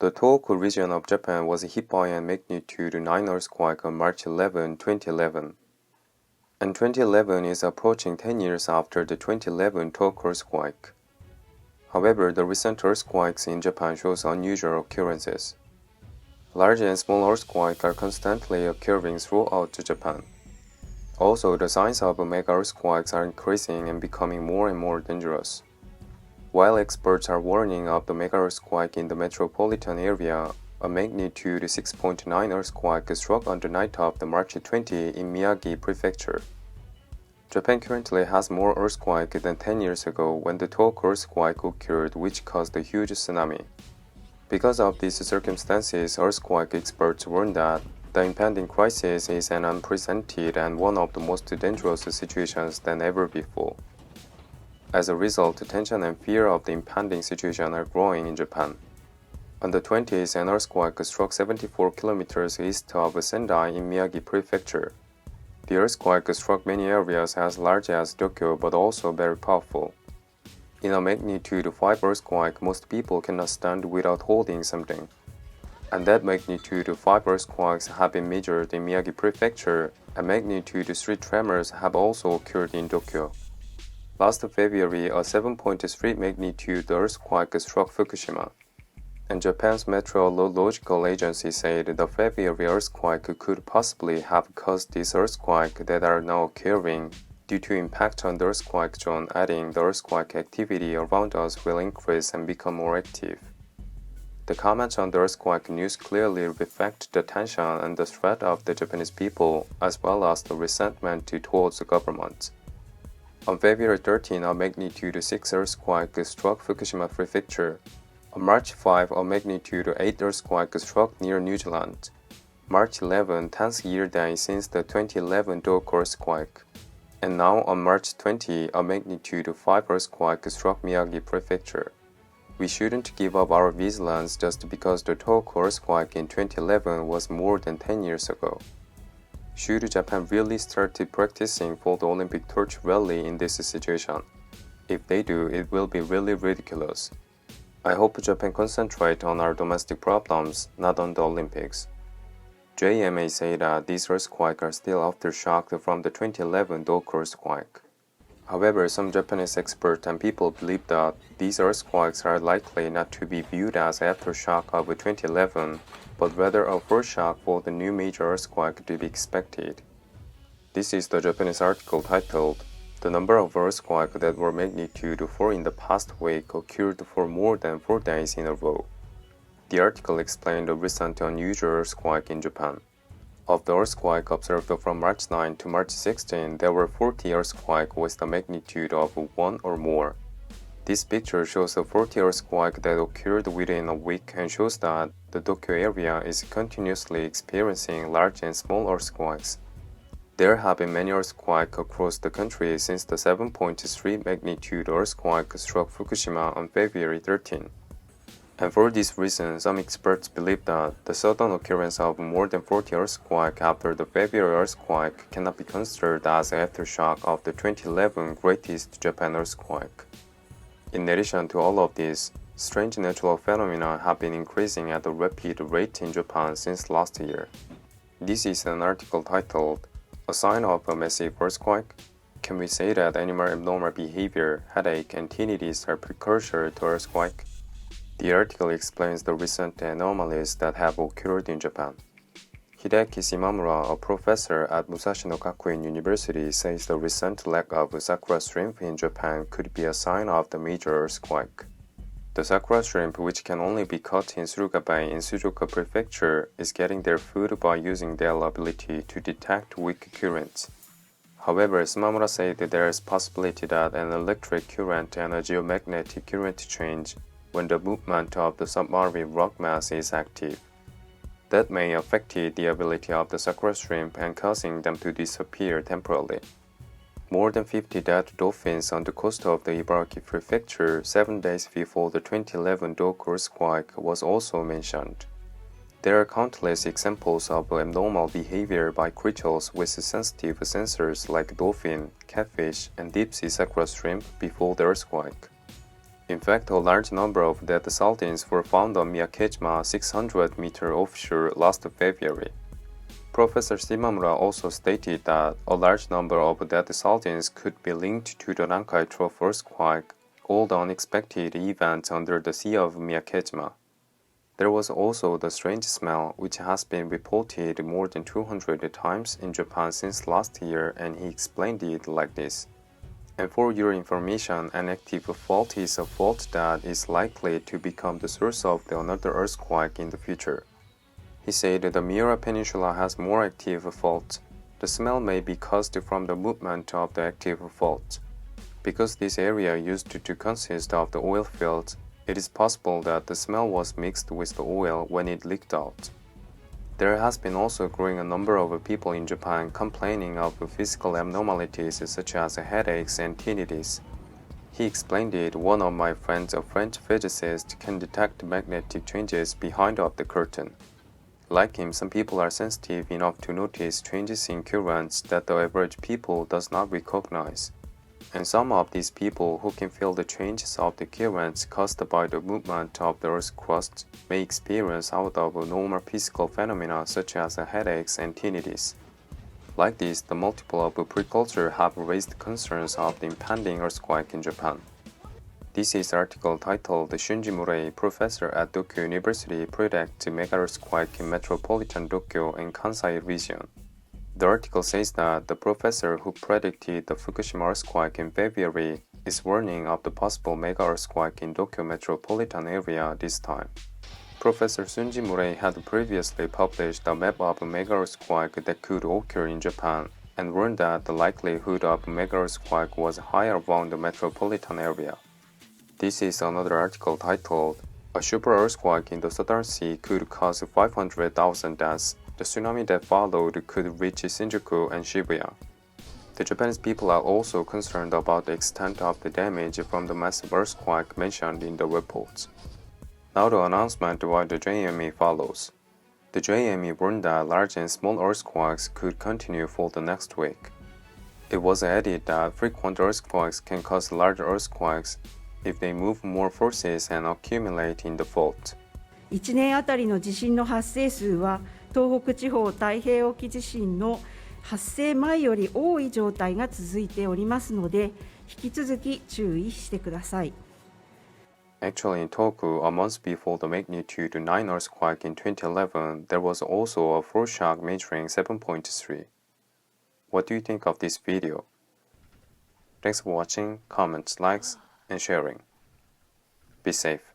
The Tohoku region of Japan was hit by a magnitude 9 earthquake on March 11, 2011. And 2011 is approaching 10 years after the 2011 Tohoku earthquake. However, the recent earthquakes in Japan shows unusual occurrences. Large and small earthquakes are constantly occurring throughout Japan. Also, the signs of mega earthquakes are increasing and becoming more and more dangerous. While experts are warning of the mega earthquake in the metropolitan area, a magnitude 6.9 earthquake struck on the night of the March 20 in Miyagi Prefecture. Japan currently has more earthquakes than 10 years ago when the Tohoku earthquake occurred, which caused a huge tsunami. Because of these circumstances, earthquake experts warn that the impending crisis is an unprecedented and one of the most dangerous situations than ever before. As a result, tension and fear of the impending situation are growing in Japan. On the 20th, an earthquake struck 74 kilometers east of Sendai in Miyagi Prefecture. The earthquake struck many areas as large as Tokyo but also very powerful. In a magnitude 5 earthquake, most people cannot stand without holding something. And that magnitude 5 earthquakes have been measured in Miyagi Prefecture, and magnitude 3 tremors have also occurred in Tokyo. Last February, a 7.3 magnitude earthquake struck Fukushima, and Japan's Meteorological Agency said the February earthquake could possibly have caused these earthquakes that are now occurring due to impact on the earthquake zone, adding the earthquake activity around us will increase and become more active. The comments on the earthquake news clearly reflect the tension and the threat of the Japanese people, as well as the resentment towards the government. On February 13, a magnitude 6 earthquake struck Fukushima Prefecture. On March 5, a magnitude 8 earthquake struck near New Zealand. March 11, 10th year day since the 2011 Tohoku earthquake. And now on March 20, a magnitude 5 earthquake struck Miyagi Prefecture. We shouldn't give up our vigilance just because the Tohoku earthquake in 2011 was more than 10 years ago. Should Japan really start practicing for the Olympic torch rally in this situation? If they do, it will be really ridiculous. I hope Japan concentrate on our domestic problems, not on the Olympics. JMA say that these earthquakes are still aftershock from the 2011 Tohoku earthquake. However, some Japanese experts and people believe that these earthquakes are likely not to be viewed as aftershock of 2011, but rather a foreshock for the new major earthquake to be expected. This is the Japanese article titled, "The number of earthquakes that were magnitude 4 in the past week occurred for more than 4 days in a row." The article explained the recent unusual earthquake in Japan. Of the earthquake observed from March 9 to March 16, there were 40 earthquakes with a magnitude of 1 or more. This picture shows the 40 earthquakes that occurred within a week and shows that the Tokyo area is continuously experiencing large and small earthquakes. There have been many earthquakes across the country since the 7.3 magnitude earthquake struck Fukushima on February 13. And for this reason, some experts believe that the sudden occurrence of more than 40 earthquakes after the February earthquake cannot be considered as an aftershock of the 2011 Greatest Japan earthquake. In addition to all of this, strange natural phenomena have been increasing at a rapid rate in Japan since last year. This is an article titled, "A Sign of a Massive Earthquake? Can we say that animal abnormal behavior, headache, and tinnitus are precursor to earthquake?" The article explains the recent anomalies that have occurred in Japan. Hideki Shimamura, a professor at Musashi no Gakuen University, says the recent lack of sakura shrimp in Japan could be a sign of the major earthquake. The sakura shrimp, which can only be caught in Suruga Bay in Suzuka Prefecture, is getting their food by using their ability to detect weak currents. However, Shimamura said that there is possibility that an electric current and a geomagnetic current change when the movement of the submarine rock mass is active. That may affect the ability of the sakura shrimp and causing them to disappear temporarily. More than 50 dead dolphins on the coast of the Ibaraki Prefecture 7 days before the 2011 Tohoku earthquake was also mentioned. There are countless examples of abnormal behavior by creatures with sensitive sensors like dolphin, catfish, and deep-sea sakura shrimp before the earthquake. In fact, a large number of dead saltines were found on Miyakejima 600 meter offshore last February. Professor Shimamura also stated that a large number of dead saltines could be linked to the Rankai Trough earthquake, all the unexpected events under the sea of Miyakejima. There was also the strange smell, which has been reported more than 200 times in Japan since last year, and he explained it like this. And for your information, an active fault is a fault that is likely to become the source of another earthquake in the future. He said the Miura Peninsula has more active faults. The smell may be caused from the movement of the active fault. Because this area used to consist of the oil fields, it is possible that the smell was mixed with the oil when it leaked out. There has been also growing a number of people in Japan complaining of physical abnormalities such as headaches and tinnitus. He explained it. One of my friends, a French physicist, can detect magnetic changes behind of the curtain. Like him, some people are sensitive enough to notice changes in currents that the average people does not recognize. And some of these people who can feel the changes of the currents caused by the movement of the Earth's crust may experience out of normal physical phenomena such as headaches and tinnitus. Like this, the multiple of precursors have raised concerns of the impending earthquake in Japan. This is article titled Shunji Murei, professor at Tokyo University, predicts mega earthquake in metropolitan Tokyo and Kansai region. The article says that the professor who predicted the Fukushima earthquake in February is warning of the possible mega earthquake in Tokyo metropolitan area this time. Professor Shunji Murei had previously published a map of a mega earthquake that could occur in Japan and warned that the likelihood of a mega earthquake was higher around the metropolitan area. This is another article titled, A super earthquake in the Southern Sea could cause 500,000 deaths. The tsunami that followed could reach Shinjuku and Shibuya. The Japanese people are also concerned about the extent of the damage from the massive earthquake mentioned in the reports. Now the announcement by the JME follows. The JME warned that large and small earthquakes could continue for the next week. It was added that frequent earthquakes can cause large earthquakes if they move more forces and accumulate in the fault. 1年あたりの地震の発生数は東北地方太平洋沖地震の発生前より多い状態が続いておりますので、引き続き注意してください。Actually, in Tohoku, a month before the magnitude 9 earthquake in 2011, there was also a foreshock measuring 7.3. What do you think of this video? Thanks for watching, comments, likes, and sharing. Be safe.